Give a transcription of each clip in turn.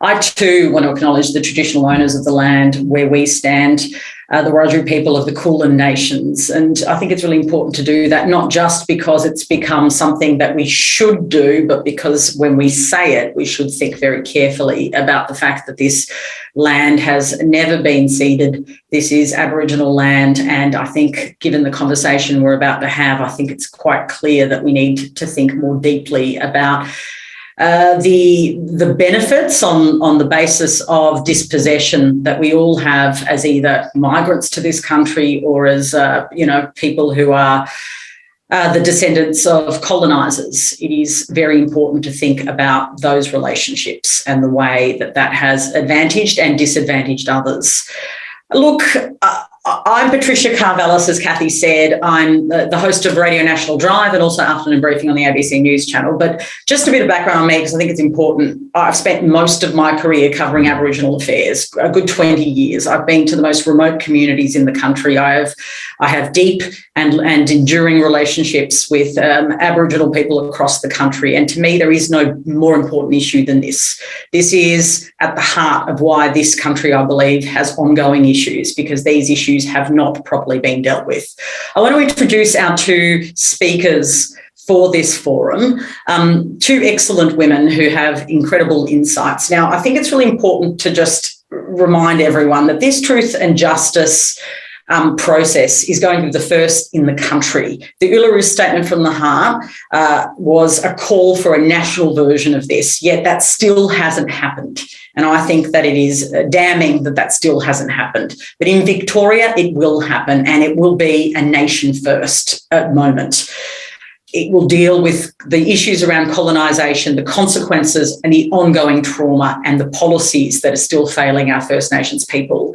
I too want to acknowledge the traditional owners of the land where we stand, the Wiradjuri people of the Kulin Nations. And I think it's really important to do that, not just because it's become something that we should do, but because when we say it, we should think very carefully about the fact that this land has never been ceded. This is Aboriginal land. And I think, given the conversation we're about to have, I think it's quite clear that we need to think more deeply about the benefits on the basis of dispossession that we all have as either migrants to this country or as people who are the descendants of colonisers. It is very important to think about those relationships and the way that has advantaged and disadvantaged others. Look, I'm Patricia Carvelis, as Kathy said. I'm the host of Radio National Drive and also Afternoon Briefing on the ABC News channel. But just a bit of background on me, because I think it's important. I've spent most of my career covering Aboriginal affairs, a good 20 years. I've been to the most remote communities in the country. I have deep and enduring relationships with Aboriginal people across the country. And to me, there is no more important issue than this. This is at the heart of why this country, I believe, has ongoing issues, because these issues have not properly been dealt with. I want to introduce our two speakers for this forum, two excellent women who have incredible insights. Now, I think it's really important to just remind everyone that this truth and justice process is going to be the first in the country. The Uluru Statement from the Heart was a call for a national version of this, yet that still hasn't happened. And I think that it is damning that still hasn't happened. But in Victoria, it will happen, and it will be a nation first moment. It will deal with the issues around colonisation, the consequences and the ongoing trauma and the policies that are still failing our First Nations people.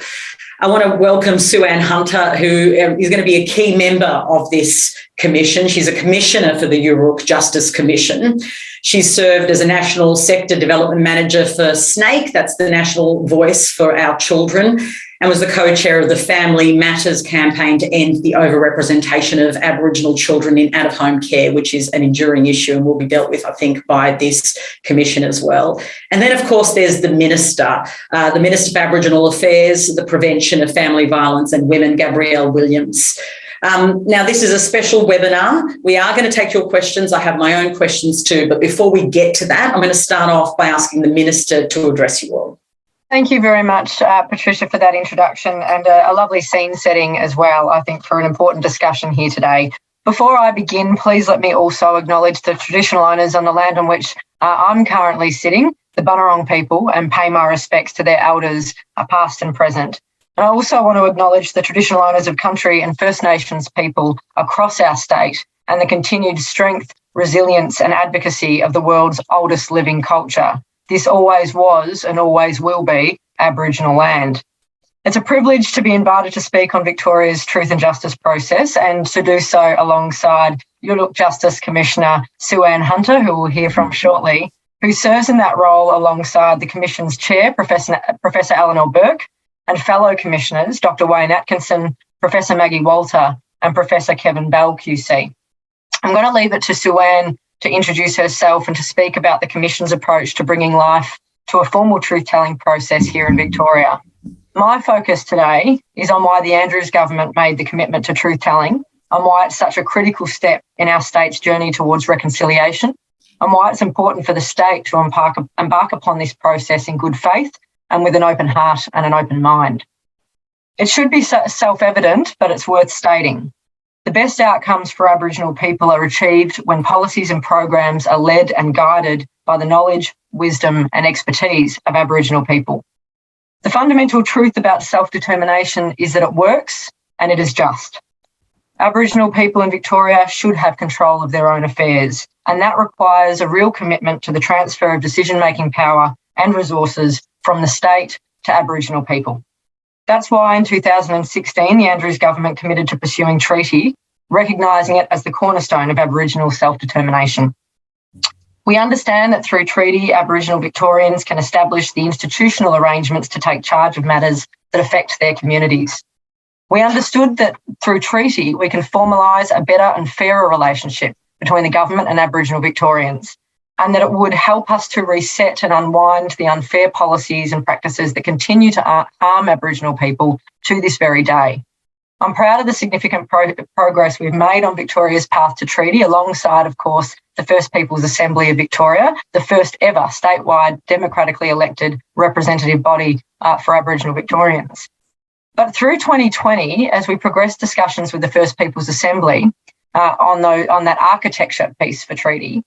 I want to welcome Sue-Ann Hunter, who is going to be a key member of this commission. She's a commissioner for the Uruk Justice Commission. She's served as a National Sector Development Manager for SNAKE, that's the National Voice for Our Children, and was the co-chair of the Family Matters campaign to end the overrepresentation of Aboriginal children in out-of-home care, which is an enduring issue and will be dealt with, I think, by this commission as well. And then, of course, there's the Minister for Aboriginal Affairs, the Prevention of Family Violence and Women, Gabrielle Williams. Now, this is a special webinar. We are going to take your questions. I have my own questions too, but before we get to that, I'm going to start off by asking the Minister to address you all. Thank you very much, Patricia, for that introduction, and a lovely scene setting as well, I think, for an important discussion here today. Before I begin, please let me also acknowledge the traditional owners on the land on which I'm currently sitting, the Bunurong people, and pay my respects to their elders, past and present. And I also want to acknowledge the traditional owners of country and First Nations people across our state and the continued strength, resilience and advocacy of the world's oldest living culture. This always was and always will be Aboriginal land. It's a privilege to be invited to speak on Victoria's Truth and Justice process and to do so alongside Uruk Justice Commissioner Sue-Ann Hunter, who we'll hear from shortly, who serves in that role alongside the Commission's Chair, Professor Eleanor Burke, and fellow Commissioners, Dr Wayne Atkinson, Professor Maggie Walter and Professor Kevin Bell QC. I'm going to leave it to Sue-Ann to introduce herself and to speak about the Commission's approach to bringing life to a formal truth-telling process here in Victoria. My focus today is on why the Andrews government made the commitment to truth-telling, and why it's such a critical step in our state's journey towards reconciliation, and why it's important for the state to embark upon this process in good faith and with an open heart and an open mind. It should be self-evident, but it's worth stating. The best outcomes for Aboriginal people are achieved when policies and programs are led and guided by the knowledge, wisdom and expertise of Aboriginal people. The fundamental truth about self-determination is that it works and it is just. Aboriginal people in Victoria should have control of their own affairs, and that requires a real commitment to the transfer of decision-making power and resources from the state to Aboriginal people. That's why in 2016, the Andrews government committed to pursuing treaty, recognising it as the cornerstone of Aboriginal self-determination. We understand that through treaty, Aboriginal Victorians can establish the institutional arrangements to take charge of matters that affect their communities. We understood that through treaty, we can formalise a better and fairer relationship between the government and Aboriginal Victorians. and that it would help us to reset and unwind the unfair policies and practices that continue to harm Aboriginal people to this very day. I'm proud of the significant progress we've made on Victoria's path to treaty, alongside, of course, the First Peoples Assembly of Victoria, the first ever statewide democratically elected representative body for Aboriginal Victorians. But through 2020, as we progressed discussions with the First Peoples Assembly on that architecture piece for treaty,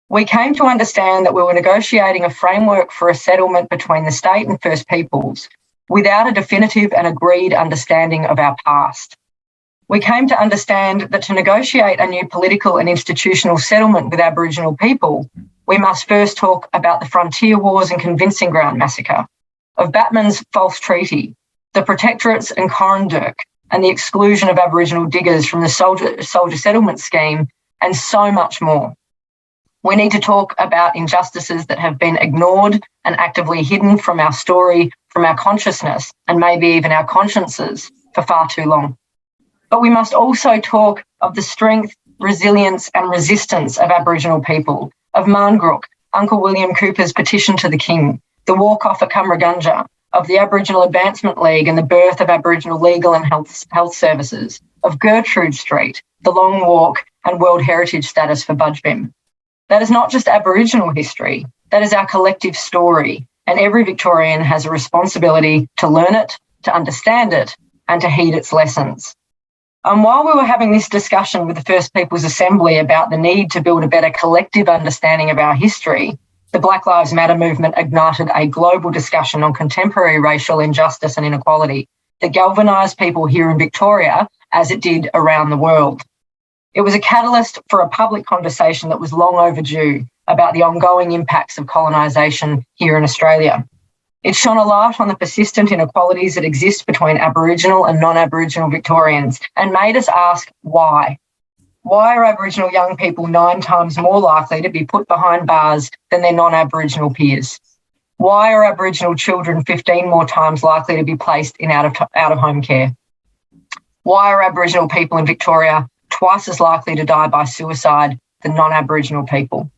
we came to understand that we were negotiating a framework for a settlement between the state and First Peoples without a definitive and agreed understanding of our past. We came to understand that to negotiate a new political and institutional settlement with Aboriginal people, we must first talk about the Frontier Wars and Convincing Ground Massacre, of Batman's False Treaty, the Protectorates and Corrandirk, and the exclusion of Aboriginal diggers from the soldier settlement scheme, and so much more. We need to talk about injustices that have been ignored and actively hidden from our story, from our consciousness, and maybe even our consciences for far too long. But we must also talk of the strength, resilience and resistance of Aboriginal people, of Marngrook, Uncle William Cooper's petition to the King, the walk-off at Cumragunja, of the Aboriginal Advancement League and the birth of Aboriginal legal and health services, of Gertrude Street, the Long Walk and World Heritage status for Budgebim. That is not just Aboriginal history, that is our collective story, and every Victorian has a responsibility to learn it, to understand it, and to heed its lessons. And while we were having this discussion with the First Peoples Assembly about the need to build a better collective understanding of our history, the Black Lives Matter movement ignited a global discussion on contemporary racial injustice and inequality that galvanised people here in Victoria as it did around the world. It was a catalyst for a public conversation that was long overdue about the ongoing impacts of colonisation here in Australia. It shone a light on the persistent inequalities that exist between Aboriginal and non-Aboriginal Victorians and made us ask why. Why are Aboriginal young people 9 times more likely to be put behind bars than their non-Aboriginal peers? Why are Aboriginal children 15 more times likely to be placed in out-of-home care? Why are Aboriginal people in Victoria twice as likely to die by suicide than non-Aboriginal people?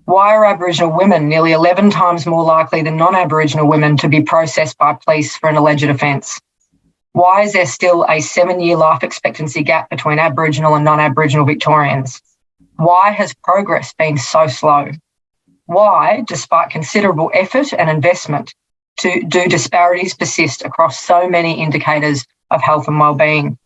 Why are Aboriginal women nearly 11 times more likely than non-Aboriginal women to be processed by police for an alleged offence? Why is there still a 7-year life expectancy gap between Aboriginal and non-Aboriginal Victorians? Why has progress been so slow? Why, despite considerable effort and investment, do disparities persist across so many indicators of health and wellbeing?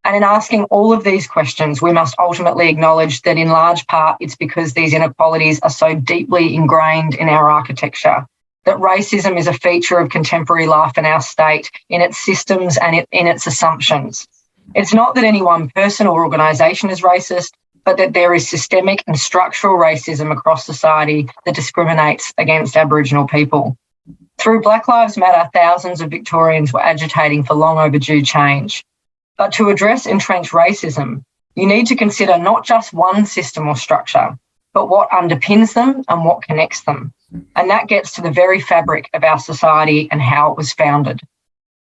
And in asking all of these questions, we must ultimately acknowledge that in large part it's because these inequalities are so deeply ingrained in our architecture, that racism is a feature of contemporary life in our state, in its systems and in its assumptions. It's not that any one person or organisation is racist, but that there is systemic and structural racism across society that discriminates against Aboriginal people. Through Black Lives Matter, thousands of Victorians were agitating for long overdue change. But to address entrenched racism, you need to consider not just one system or structure, but what underpins them and what connects them. And that gets to the very fabric of our society and how it was founded.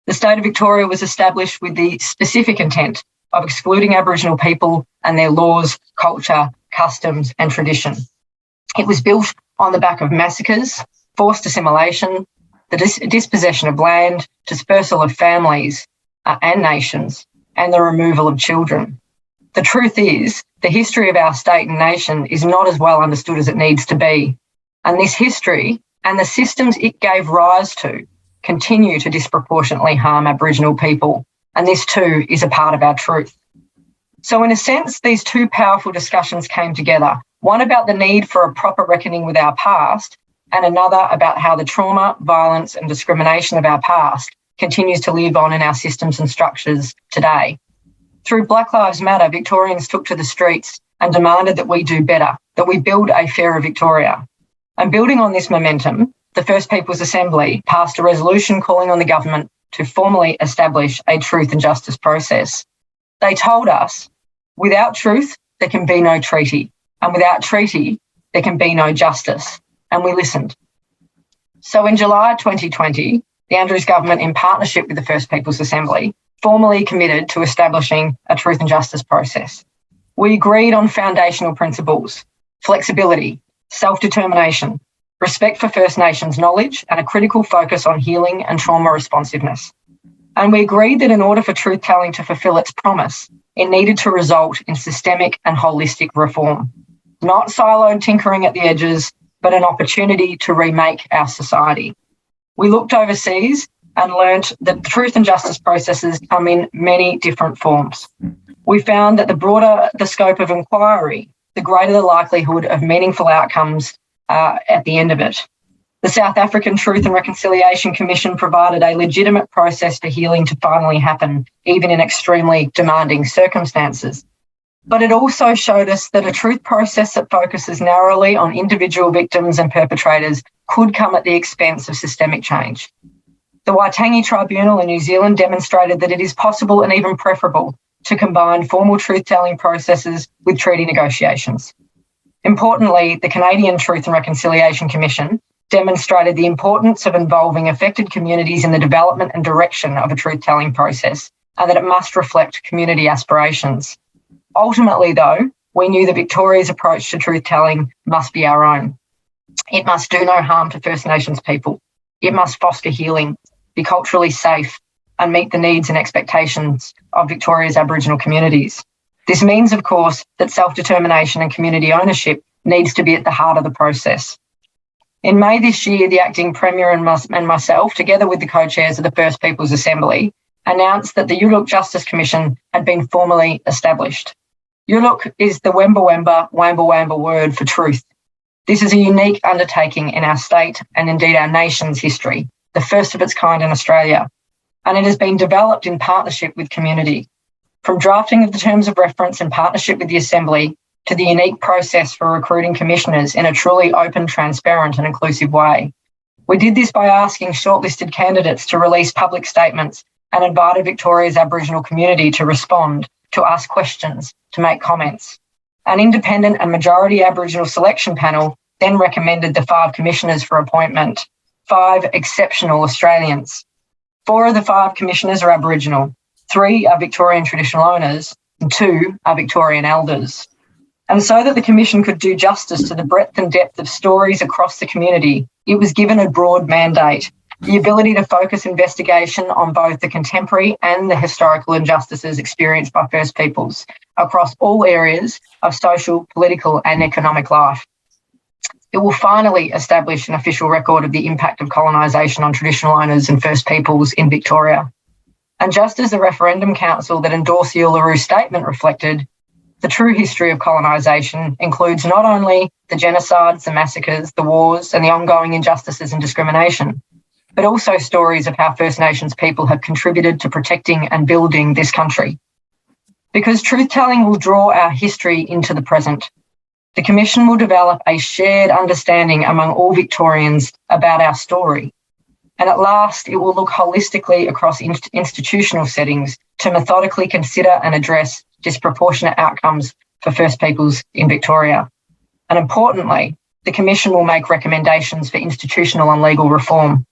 The state of Victoria was established with the specific intent of excluding Aboriginal people and their laws, culture, customs and tradition. It was built on the back of massacres, forced assimilation, the dispossession of land, dispersal of families and nations, and the removal of children. The truth is, the history of our state and nation is not as well understood as it needs to be. And this history and the systems it gave rise to continue to disproportionately harm Aboriginal people. And this too is a part of our truth. So in a sense, these two powerful discussions came together, one about the need for a proper reckoning with our past, and another about how the trauma, violence and discrimination of our past continues to live on in our systems and structures today. Through Black Lives Matter, Victorians took to the streets and demanded that we do better, that we build a fairer Victoria. And building on this momentum, the First Peoples Assembly passed a resolution calling on the government to formally establish a truth and justice process. They told us, without truth, there can be no treaty, and without treaty, there can be no justice. And we listened. So in July 2020, the Andrews government, in partnership with the First Peoples Assembly, formally committed to establishing a truth and justice process. We agreed on foundational principles: flexibility, self-determination, respect for First Nations knowledge, and a critical focus on healing and trauma responsiveness. And we agreed that in order for truth-telling to fulfil its promise, it needed to result in systemic and holistic reform, not siloed tinkering at the edges, but an opportunity to remake our society. We looked overseas and learnt that truth and justice processes come in many different forms. We found that the broader the scope of inquiry, the greater the likelihood of meaningful outcomes at the end of it. The South African Truth and Reconciliation Commission provided a legitimate process for healing to finally happen, even in extremely demanding circumstances. But it also showed us that a truth process that focuses narrowly on individual victims and perpetrators could come at the expense of systemic change. The Waitangi Tribunal in New Zealand demonstrated that it is possible and even preferable to combine formal truth-telling processes with treaty negotiations. Importantly, the Canadian Truth and Reconciliation Commission demonstrated the importance of involving affected communities in the development and direction of a truth-telling process, and that it must reflect community aspirations. Ultimately, though, we knew that Victoria's approach to truth-telling must be our own. It must do no harm to First Nations people. It must foster healing, be culturally safe, and meet the needs and expectations of Victoria's Aboriginal communities. This means, of course, that self-determination and community ownership needs to be at the heart of the process. In May this year, the Acting Premier and myself, together with the co-chairs of the First Peoples Assembly, announced that the Yuluk Justice Commission had been formally established. Yuluk is the Wemba Wemba, Wamba Wamba word for truth. This is a unique undertaking in our state and indeed our nation's history, the first of its kind in Australia, and it has been developed in partnership with community. From drafting of the terms of reference in partnership with the Assembly to the unique process for recruiting commissioners in a truly open, transparent and inclusive way. We did this by asking shortlisted candidates to release public statements and invited Victoria's Aboriginal community to respond, to ask questions, to make comments. An independent and majority Aboriginal selection panel then recommended the 5 commissioners for appointment, 5 exceptional Australians. 4 of the 5 commissioners are Aboriginal, 3 are Victorian traditional owners, and 2 are Victorian elders. And so that the Commission could do justice to the breadth and depth of stories across the community, it was given a broad mandate, the ability to focus investigation on both the contemporary and the historical injustices experienced by First Peoples across all areas of social, political and economic life. It will finally establish an official record of the impact of colonisation on traditional owners and First Peoples in Victoria. And just as the Referendum Council that endorsed the Uluru Statement reflected, the true history of colonisation includes not only the genocides, the massacres, the wars and the ongoing injustices and discrimination, but also stories of how First Nations people have contributed to protecting and building this country. Because truth-telling will draw our history into the present. The Commission will develop a shared understanding among all Victorians about our story. And at last, it will look holistically across institutional settings to methodically consider and address disproportionate outcomes for First Peoples in Victoria. And importantly, the Commission will make recommendations for institutional and legal reform.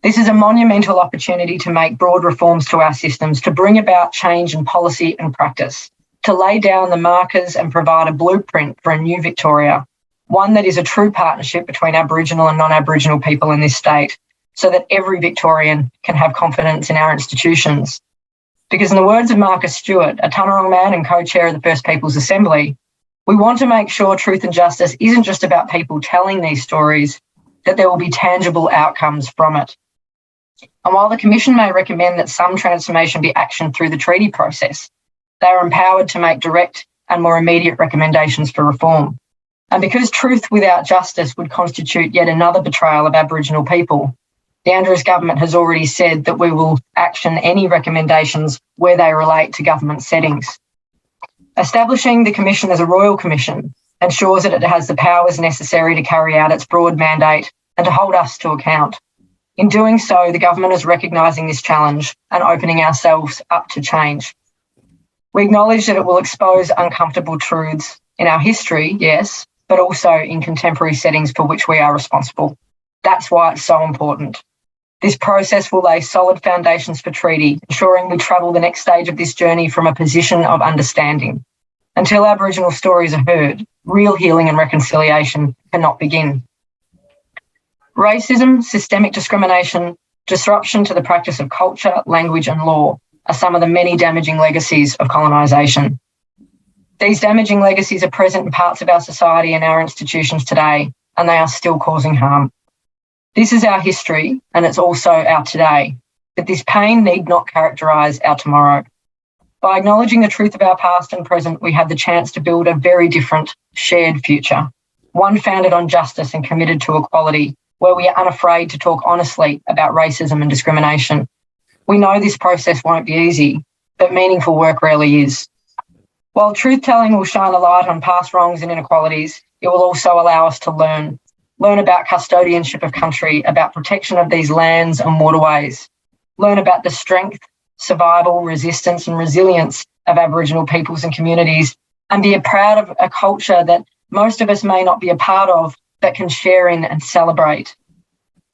This is a monumental opportunity to make broad reforms to our systems, to bring about change in policy and practice, to lay down the markers and provide a blueprint for a new Victoria, one that is a true partnership between Aboriginal and non-Aboriginal people in this state, so that every Victorian can have confidence in our institutions. Because in the words of Marcus Stewart, a Tamarong man and co-chair of the First Peoples Assembly, we want to make sure truth and justice isn't just about people telling these stories, that there will be tangible outcomes from it. And while the Commission may recommend that some transformation be actioned through the treaty process, they are empowered to make direct and more immediate recommendations for reform. And because truth without justice would constitute yet another betrayal of Aboriginal people, the Andrews government has already said that we will action any recommendations where they relate to government settings. Establishing the Commission as a Royal Commission ensures that it has the powers necessary to carry out its broad mandate and to hold us to account. In doing so, the government is recognising this challenge and opening ourselves up to change. We acknowledge that it will expose uncomfortable truths in our history, yes, but also in contemporary settings for which we are responsible. That's why it's so important. This process will lay solid foundations for treaty, ensuring we travel the next stage of this journey from a position of understanding. Until Aboriginal stories are heard, real healing and reconciliation cannot begin. Racism, systemic discrimination, disruption to the practice of culture, language and law are some of the many damaging legacies of colonisation. These damaging legacies are present in parts of our society and our institutions today, and they are still causing harm. This is our history, and it's also our today, but this pain need not characterise our tomorrow. By acknowledging the truth of our past and present, we have the chance to build a very different, shared future, one founded on justice and committed to equality, where we are unafraid to talk honestly about racism and discrimination. We know this process won't be easy, but meaningful work rarely is. While truth-telling will shine a light on past wrongs and inequalities, it will also allow us to learn about custodianship of country, about protection of these lands and waterways, learn about the strength, survival, resistance and resilience of Aboriginal peoples and communities, and be proud of a culture that most of us may not be a part of, but can share in and celebrate.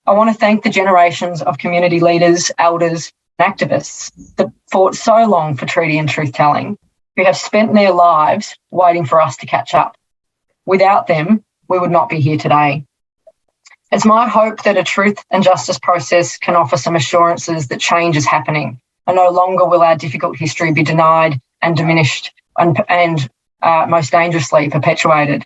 I want to thank the generations of community leaders, elders and activists that fought so long for treaty and truth-telling, who have spent their lives waiting for us to catch up. Without them, we would not be here today. It's my hope that a truth and justice process can offer some assurances that change is happening, and no longer will our difficult history be denied and diminished and most dangerously perpetuated.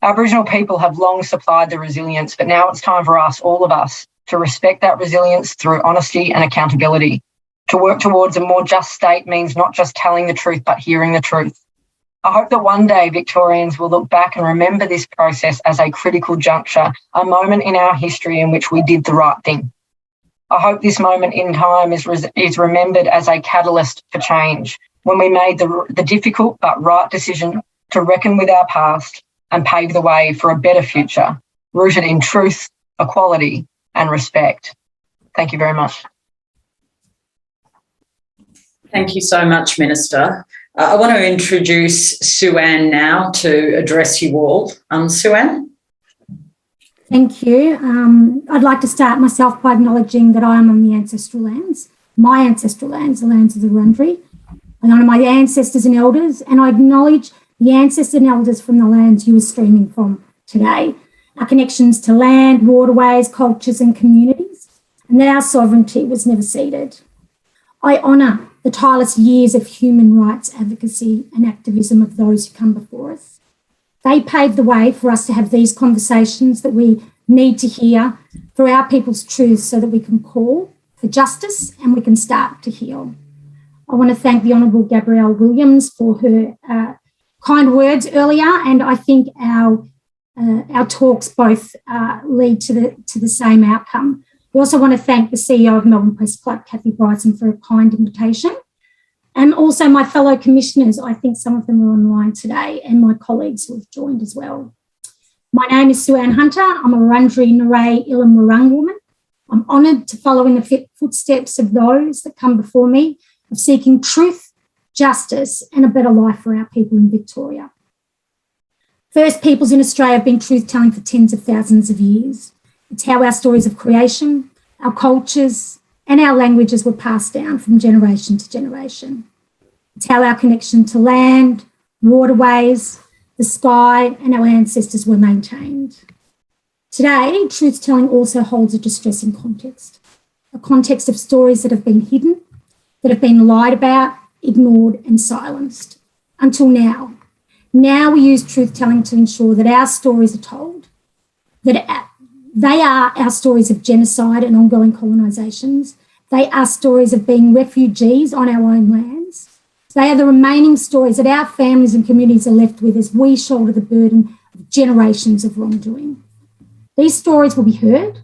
Aboriginal people have long supplied the resilience, but now it's time for us, all of us, to respect that resilience through honesty and accountability. To work towards a more just state means not just telling the truth, but hearing the truth. I hope that one day Victorians will look back and remember this process as a critical juncture, a moment in our history in which we did the right thing. I hope this moment in time is remembered as a catalyst for change, when we made the difficult but right decision to reckon with our past and pave the way for a better future, rooted in truth, equality and respect. Thank you very much. Thank you so much, Minister. I want to introduce Sue-Ann now to address you all. Sue-Ann? Thank you. I'd like to start myself by acknowledging that I am on the ancestral lands, my ancestral lands, the lands of the Wurundjeri. I honour my ancestors and elders, and I acknowledge the ancestors and elders from the lands you are streaming from today, our connections to land, waterways, cultures and communities, and that our sovereignty was never ceded. I honour the tireless years of human rights advocacy and activism of those who come before us. They paved the way for us to have these conversations that we need to hear for our people's truths so that we can call for justice and we can start to heal. I want to thank the Honourable Gabrielle Williams for her kind words earlier, and I think our talks both lead to the same outcome. We also want to thank the CEO of Melbourne Press Club, Kathy Bryson, for a kind invitation, and also my fellow commissioners. I think some of them are online today, and my colleagues who have joined as well. My name is Sue-Ann Hunter. I'm a Wurundjeri Narei Ilum Wurrung woman. I'm honoured to follow in the footsteps of those that come before me, of seeking truth, justice and a better life for our people in Victoria. First Peoples in Australia have been truth-telling for tens of thousands of years. It's how our stories of creation, our cultures and our languages were passed down from generation to generation. It's how our connection to land, waterways, the sky and our ancestors were maintained. Today, truth-telling also holds a distressing context, a context of stories that have been hidden, that have been lied about, ignored and silenced until now. Now we use truth-telling to ensure that our stories are told, that they are our stories of genocide and ongoing colonisations. They are stories of being refugees on our own lands. They are the remaining stories that our families and communities are left with as we shoulder the burden of generations of wrongdoing. These stories will be heard.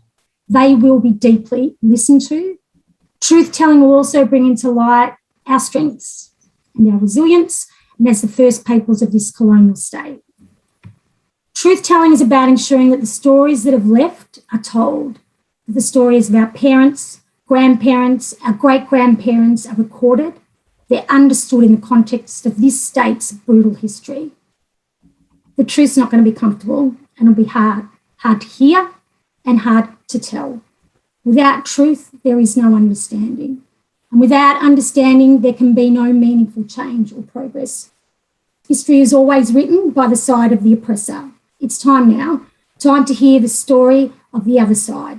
They will be deeply listened to. Truth-telling will also bring into light our strengths and our resilience, and as the first peoples of this colonial state. Truth-telling is about ensuring that the stories that have left are told, that the stories of our parents, grandparents, our great-grandparents are recorded, they're understood in the context of this state's brutal history. The truth's not going to be comfortable and it'll be hard to hear and hard to tell. Without truth, there is no understanding. And without understanding, there can be no meaningful change or progress. History is always written by the side of the oppressor. It's time now, time to hear the story of the other side.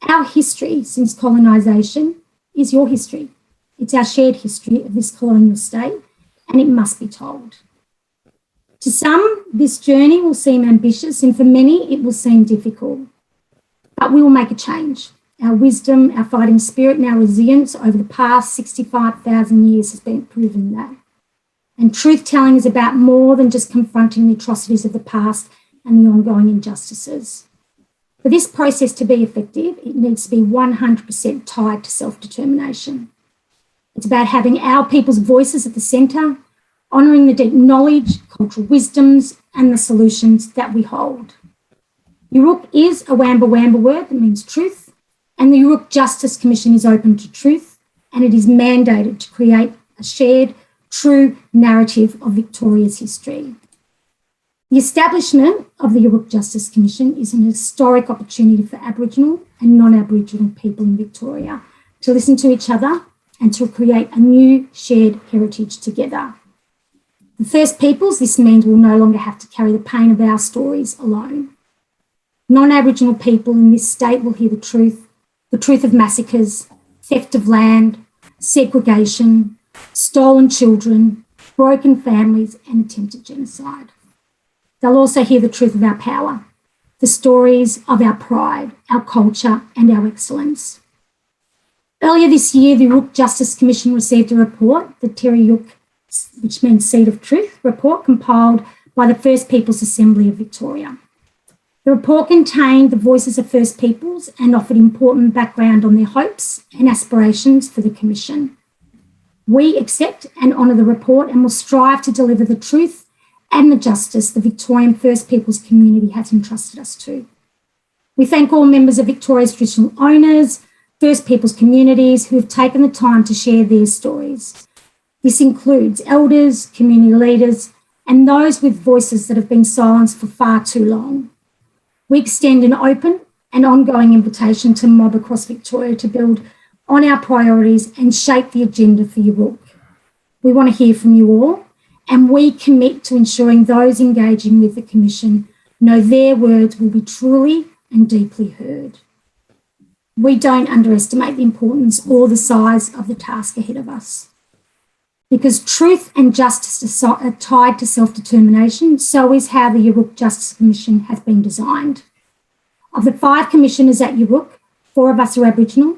Our history since colonisation is your history. It's our shared history of this colonial state, and it must be told. To some, this journey will seem ambitious, and for many, it will seem difficult. But we will make a change. Our wisdom, our fighting spirit, and our resilience over the past 65,000 years has been proven that. And truth-telling is about more than just confronting the atrocities of the past and the ongoing injustices. For this process to be effective, it needs to be 100% tied to self-determination. It's about having our people's voices at the centre, honouring the deep knowledge, cultural wisdoms, and the solutions that we hold. Yuruk is a Wamba Wamba word that means truth, and the Yuruk Justice Commission is open to truth, and it is mandated to create a shared, true narrative of Victoria's history. The establishment of the Yuruk Justice Commission is an historic opportunity for Aboriginal and non-Aboriginal people in Victoria to listen to each other and to create a new shared heritage together. The First Peoples, this means will no longer have to carry the pain of our stories alone. Non-Aboriginal people in this state will hear the truth of massacres, theft of land, segregation, stolen children, broken families, and attempted genocide. They'll also hear the truth of our power, the stories of our pride, our culture, and our excellence. Earlier this year, the Yuruk Justice Commission received a report, the Teri Yuruk, which means Seed of Truth report, compiled by the First Peoples Assembly of Victoria. The report contained the voices of First Peoples and offered important background on their hopes and aspirations for the Commission. We accept and honour the report and will strive to deliver the truth and the justice the Victorian First Peoples community has entrusted us to. We thank all members of Victoria's traditional owners, First Peoples communities who have taken the time to share their stories. This includes elders, community leaders, and those with voices that have been silenced for far too long. We extend an open and ongoing invitation to mob across Victoria to build on our priorities and shape the agenda for Yuruk. We want to hear from you all, and we commit to ensuring those engaging with the Commission know their words will be truly and deeply heard. We don't underestimate the importance or the size of the task ahead of us. Because truth and justice are tied to self-determination, so is how the Yuruk Justice Commission has been designed. Of the 5 commissioners at Yuruk, 4 of us are Aboriginal,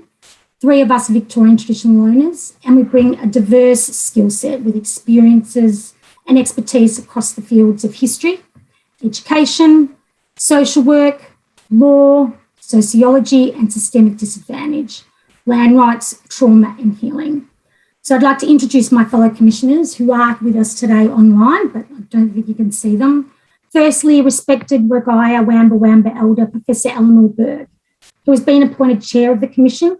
3 of us are Victorian traditional owners, and we bring a diverse skill set with experiences and expertise across the fields of history, education, social work, law, sociology and systemic disadvantage, land rights, trauma and healing. So I'd like to introduce my fellow commissioners who are with us today online, but I don't think you can see them. Firstly, respected Regaya Wamba Wamba Elder, Professor Eleanor Berg, who has been appointed chair of the Commission,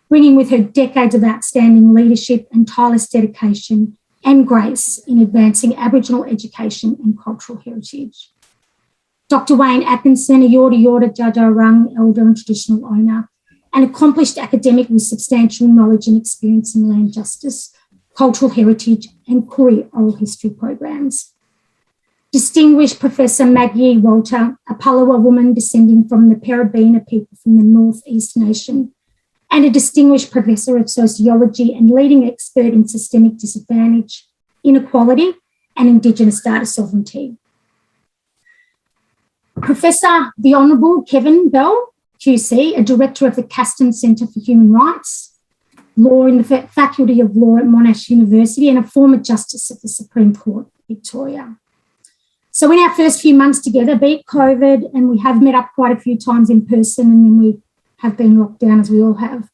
bringing with her decades of outstanding leadership and tireless dedication and grace in advancing Aboriginal education and cultural heritage. Dr. Wayne Atkinson, a Yorta Yorta Judjarung Elder and traditional owner, an accomplished academic with substantial knowledge and experience in land justice, cultural heritage and Koori oral history programs. Distinguished Professor Maggie Walter, a Palawa woman descending from the Parabina people from the North East Nation, and a distinguished Professor of Sociology and leading expert in systemic disadvantage, inequality and Indigenous data sovereignty. Professor the Honourable Kevin Bell, QC, a Director of the Caston Centre for Human Rights, Law in the Faculty of Law at Monash University and a former Justice of the Supreme Court, Victoria. So in our first few months together, be it COVID, and we have met up quite a few times in person and then we have been locked down as we all have,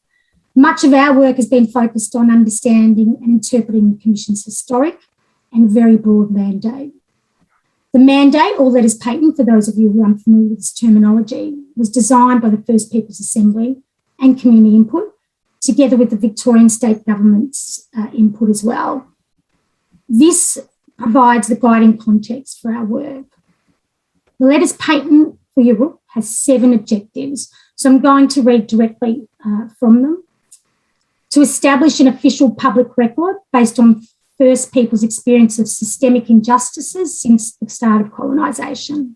much of our work has been focused on understanding and interpreting the Commission's historic and very broad mandate. The mandate, or letters patent, for those of you who are unfamiliar with this terminology, was designed by the First Peoples Assembly and community input, together with the Victorian state government's input as well. This provides the guiding context for our work. The letters patent for Yuruk has 7 objectives, so I'm going to read directly from them. To establish an official public record based on First Peoples' experience of systemic injustices since the start of colonisation.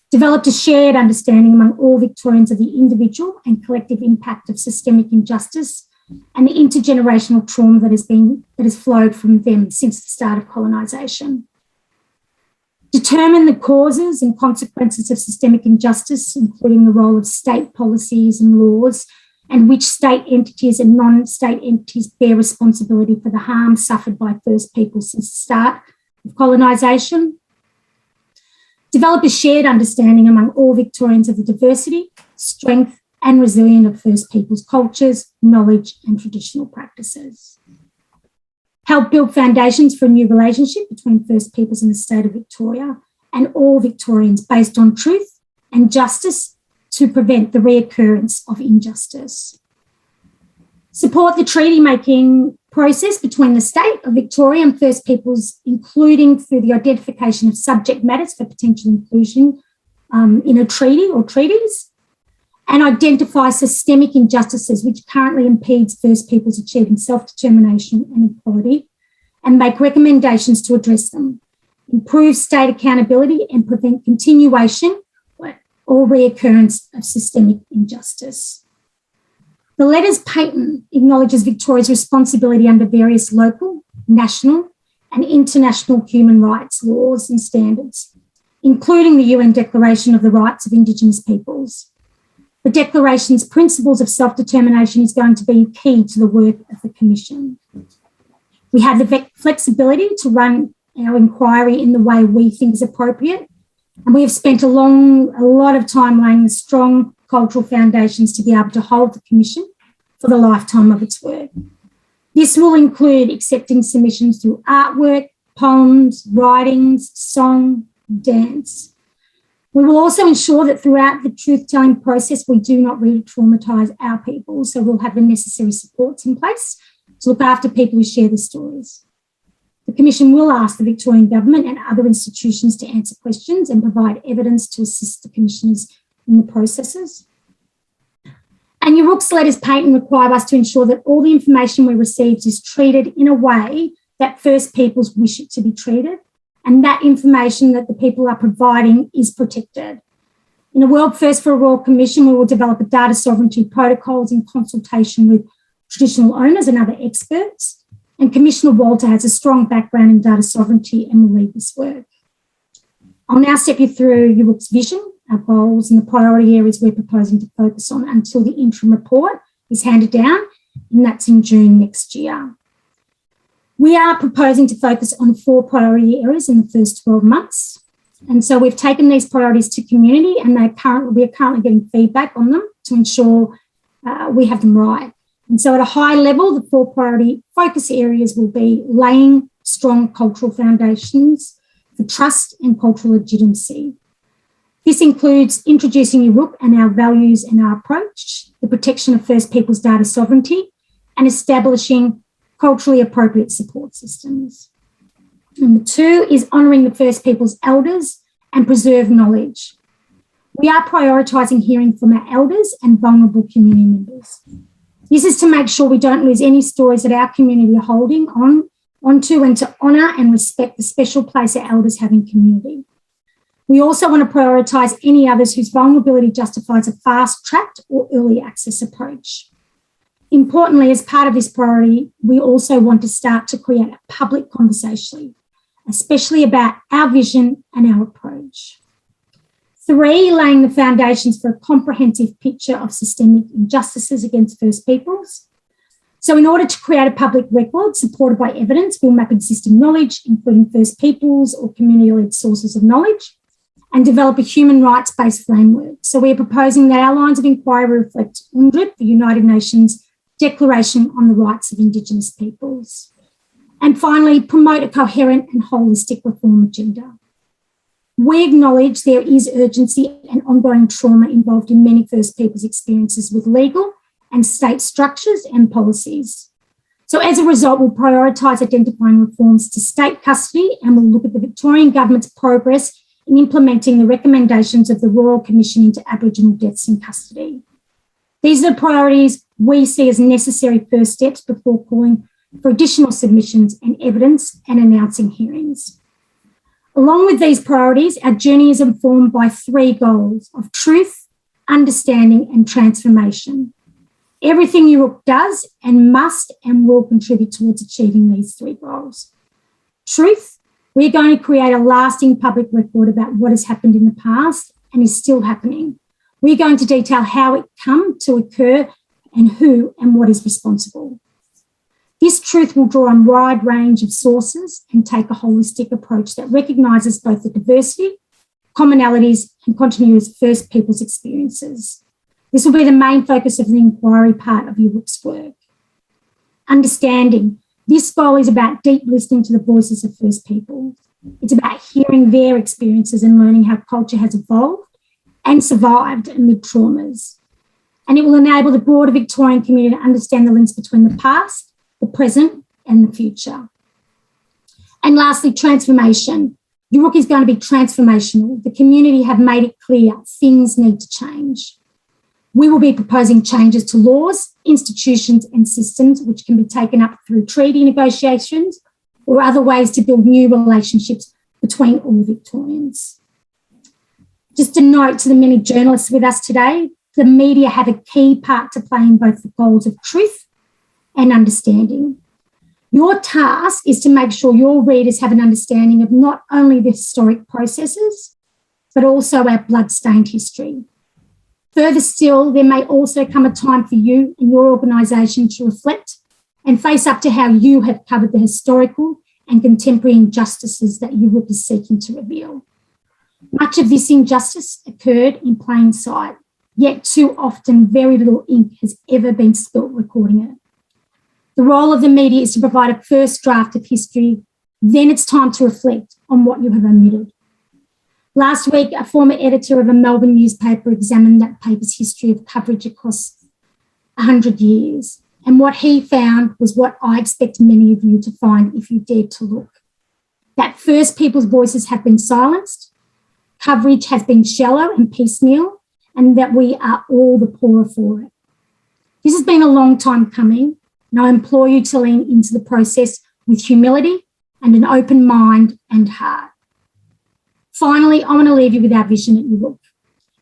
Developed a shared understanding among all Victorians of the individual and collective impact of systemic injustice and the intergenerational trauma that has flowed from them since the start of colonisation. Determine the causes and consequences of systemic injustice, including the role of state policies and laws, and which state entities and non-state entities bear responsibility for the harm suffered by First Peoples since the start of colonisation. Develop a shared understanding among all Victorians of the diversity, strength and resilience of First Peoples cultures, knowledge and traditional practices. Help build foundations for a new relationship between First Peoples and the state of Victoria and all Victorians based on truth and justice to prevent the reoccurrence of injustice. Support the treaty-making process between the state of Victoria and First Peoples, including through the identification of subject matters for potential inclusion in a treaty or treaties, and identify systemic injustices which currently impedes First Peoples achieving self-determination and equality, and make recommendations to address them, improve state accountability and prevent continuation or reoccurrence of systemic injustice. The letters patent acknowledges Victoria's responsibility under various local, national and international human rights laws and standards, including the UN Declaration of the Rights of Indigenous Peoples. The Declaration's principles of self-determination is going to be key to the work of the Commission. We have the flexibility to run our inquiry in the way we think is appropriate, and we have spent a lot of time laying the strong cultural foundations to be able to hold the Commission for the lifetime of its work. This will include accepting submissions through artwork, poems, writings, song, dance. We will also ensure that throughout the truth-telling process, we do not re-traumatise our people, so we'll have the necessary supports in place to look after people who share the stories. The Commission will ask the Victorian Government and other institutions to answer questions and provide evidence to assist the Commissioners in the processes. And your Rook's letters patent require us to ensure that all the information we receive is treated in a way that First Peoples wish it to be treated, and that information that the people are providing is protected. In a world first for a Royal Commission, we will develop a data sovereignty protocols in consultation with traditional owners and other experts. And Commissioner Walter has a strong background in data sovereignty and will lead this work. I'll now step you through UROOC's vision, our goals and the priority areas we're proposing to focus on until the interim report is handed down, and that's in June next year. We are proposing to focus on 4 priority areas in the first 12 months. And so we've taken these priorities to community and we are currently getting feedback on them to ensure we have them right. And so at a high level, the 4 priority focus areas will be laying strong cultural foundations for trust and cultural legitimacy. This includes introducing UROOC and our values and our approach, the protection of First Peoples data sovereignty, and establishing culturally appropriate support systems. Number 2 is honouring the First Peoples elders and preserve knowledge. We are prioritising hearing from our elders and vulnerable community members. This is to make sure we don't lose any stories that our community are holding onto and to honour and respect the special place our elders have in community. We also want to prioritise any others whose vulnerability justifies a fast-tracked or early access approach. Importantly, as part of this priority, we also want to start to create a public conversation, especially about our vision and our approach. 3, laying the foundations for a comprehensive picture of systemic injustices against First Peoples. So in order to create a public record supported by evidence, we'll map existing knowledge, including First Peoples or community-led sources of knowledge, and develop a human rights-based framework. So we're proposing that our lines of inquiry reflect UNDRIP, the United Nations Declaration on the Rights of Indigenous Peoples. And finally, promote a coherent and holistic reform agenda. We acknowledge there is urgency and ongoing trauma involved in many First Peoples experiences with legal and state structures and policies. So as a result, we'll prioritise identifying reforms to state custody and we'll look at the Victorian Government's progress in implementing the recommendations of the Royal Commission into Aboriginal deaths in custody. These are the priorities we see as necessary first steps before calling for additional submissions and evidence and announcing hearings. Along with these priorities, our journey is informed by 3 goals of truth, understanding and transformation. Everything UROOC does and must and will contribute towards achieving these 3 goals. Truth, we're going to create a lasting public record about what has happened in the past and is still happening. We're going to detail how it came to occur and who and what is responsible. This truth will draw on a wide range of sources and take a holistic approach that recognises both the diversity, commonalities and continuities of First Peoples experiences. This will be the main focus of the inquiry part of UROOC's work. Understanding. This goal is about deep listening to the voices of First Peoples. It's about hearing their experiences and learning how culture has evolved and survived amid traumas. And it will enable the broader Victorian community to understand the links between the past, the present and the future. And lastly, transformation. UROOC is going to be transformational. The community have made it clear things need to change. We will be proposing changes to laws, institutions and systems which can be taken up through treaty negotiations or other ways to build new relationships between all Victorians. Just a note to the many journalists with us today, the media have a key part to play in both the goals of truth and understanding. Your task is to make sure your readers have an understanding of not only the historic processes, but also our blood-stained history. Further still, there may also come a time for you and your organisation to reflect and face up to how you have covered the historical and contemporary injustices that UROOC is seeking to reveal. Much of this injustice occurred in plain sight, yet too often very little ink has ever been spilt recording it. The role of the media is to provide a first draft of history, then it's time to reflect on what you have omitted. Last week, a former editor of a Melbourne newspaper examined that paper's history of coverage across 100 years, and what he found was what I expect many of you to find if you dare to look. That First People's voices have been silenced, coverage has been shallow and piecemeal, and that we are all the poorer for it. This has been a long time coming, and I implore you to lean into the process with humility and an open mind and heart. Finally, I want to leave you with our vision at UROOC.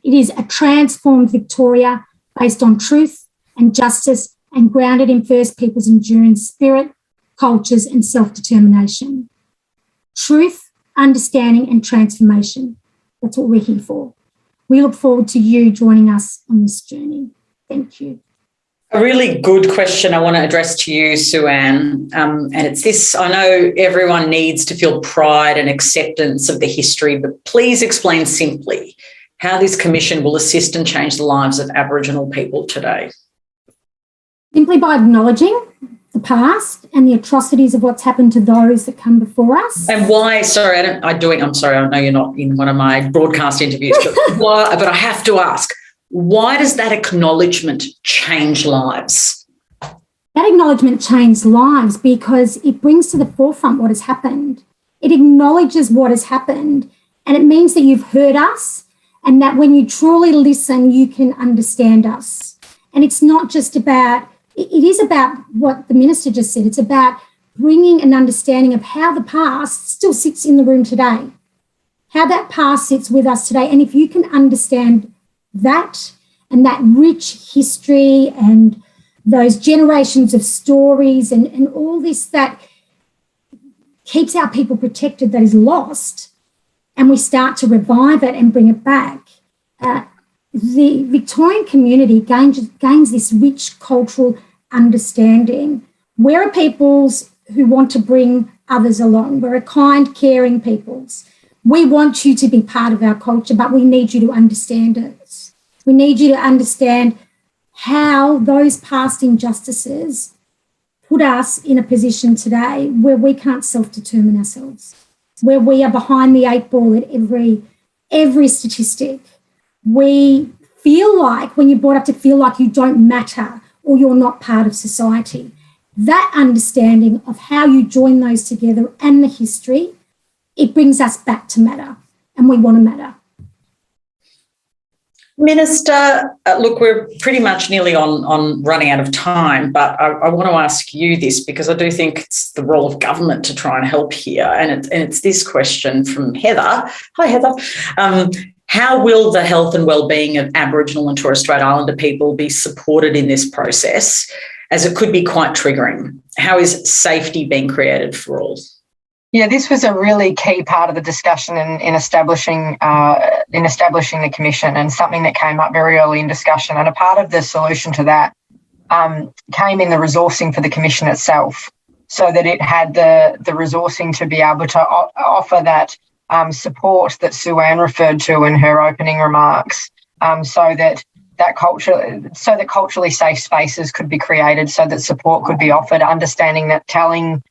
It is a transformed Victoria based on truth and justice and grounded in First Peoples' enduring spirit, cultures and self-determination. Truth, understanding and transformation. That's what we're here for. We look forward to you joining us on this journey. Thank you. A really good question I want to address to you, Sue-Ann, and it's this. I know everyone needs to feel pride and acceptance of the history, but please explain simply how this commission will assist and change the lives of Aboriginal people today. Simply by acknowledging the past and the atrocities of what's happened to those that come before us. And why, sorry, I'm sorry, I know you're not in one of my broadcast interviews, but I have to ask, why does that acknowledgement change lives? That acknowledgement changed lives because it brings to the forefront what has happened. It acknowledges what has happened, and it means that you've heard us and that when you truly listen, you can understand us. And it's not just about, it is about what the Minister just said. It's about bringing an understanding of how the past still sits in the room today, how that past sits with us today. And if you can understand that and that rich history and those generations of stories and all this that keeps our people protected that is lost, and we start to revive it and bring it back, the Victorian community gains this rich cultural understanding. We're a peoples who want to bring others along. We're a kind, caring peoples. We want you to be part of our culture, but we need you to understand it. We need you to understand how those past injustices put us in a position today where we can't self-determine ourselves, where we are behind the 8 ball at every statistic. We feel like, when you're brought up to feel like you don't matter or you're not part of society, that understanding of how you join those together and the history, it brings us back to matter, and we want to matter. Minister, look, we're pretty much nearly on running out of time, but I want to ask you this because I do think it's the role of government to try and help here. And it's this question from Heather. Hi, Heather. How will the health and wellbeing of Aboriginal and Torres Strait Islander people be supported in this process, as it could be quite triggering? How is safety being created for all? Yeah, this was a really key part of the discussion in establishing the commission, and something that came up very early in discussion. And a part of the solution to that came in the resourcing for the commission itself, so that it had the resourcing to be able to offer that support that Sue-Ann referred to in her opening remarks, so that culturally safe spaces could be created, so that support could be offered, understanding that telling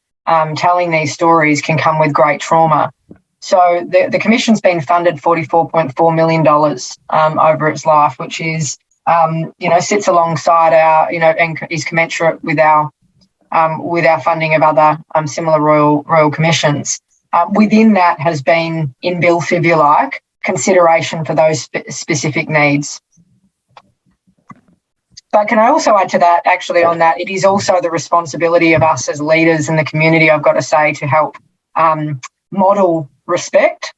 these stories can come with great trauma. So the Commission's been funded $44.4 million over its life, which is, sits alongside our, and is commensurate with our funding of other similar royal commissions. Within that has been inbuilt, if you like, consideration for those specific needs. But can I also add to that, actually, on that, it is also the responsibility of us as leaders in the community, I've got to say, to help model respect,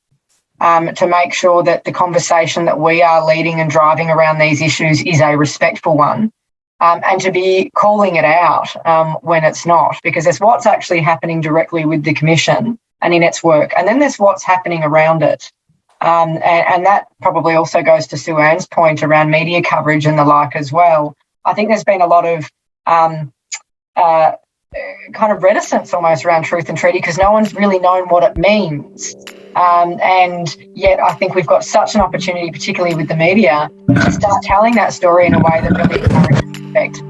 to make sure that the conversation that we are leading and driving around these issues is a respectful one, and to be calling it out when it's not, because there's what's actually happening directly with the Commission and in its work, and then there's what's happening around it. And that probably also goes to Sue-Ann's point around media coverage and the like as well. I think there's been a lot of kind of reticence almost around truth and treaty, because no one's really known what it means. And yet I think we've got such an opportunity, particularly with the media, to start telling that story in a way that really encourages respect.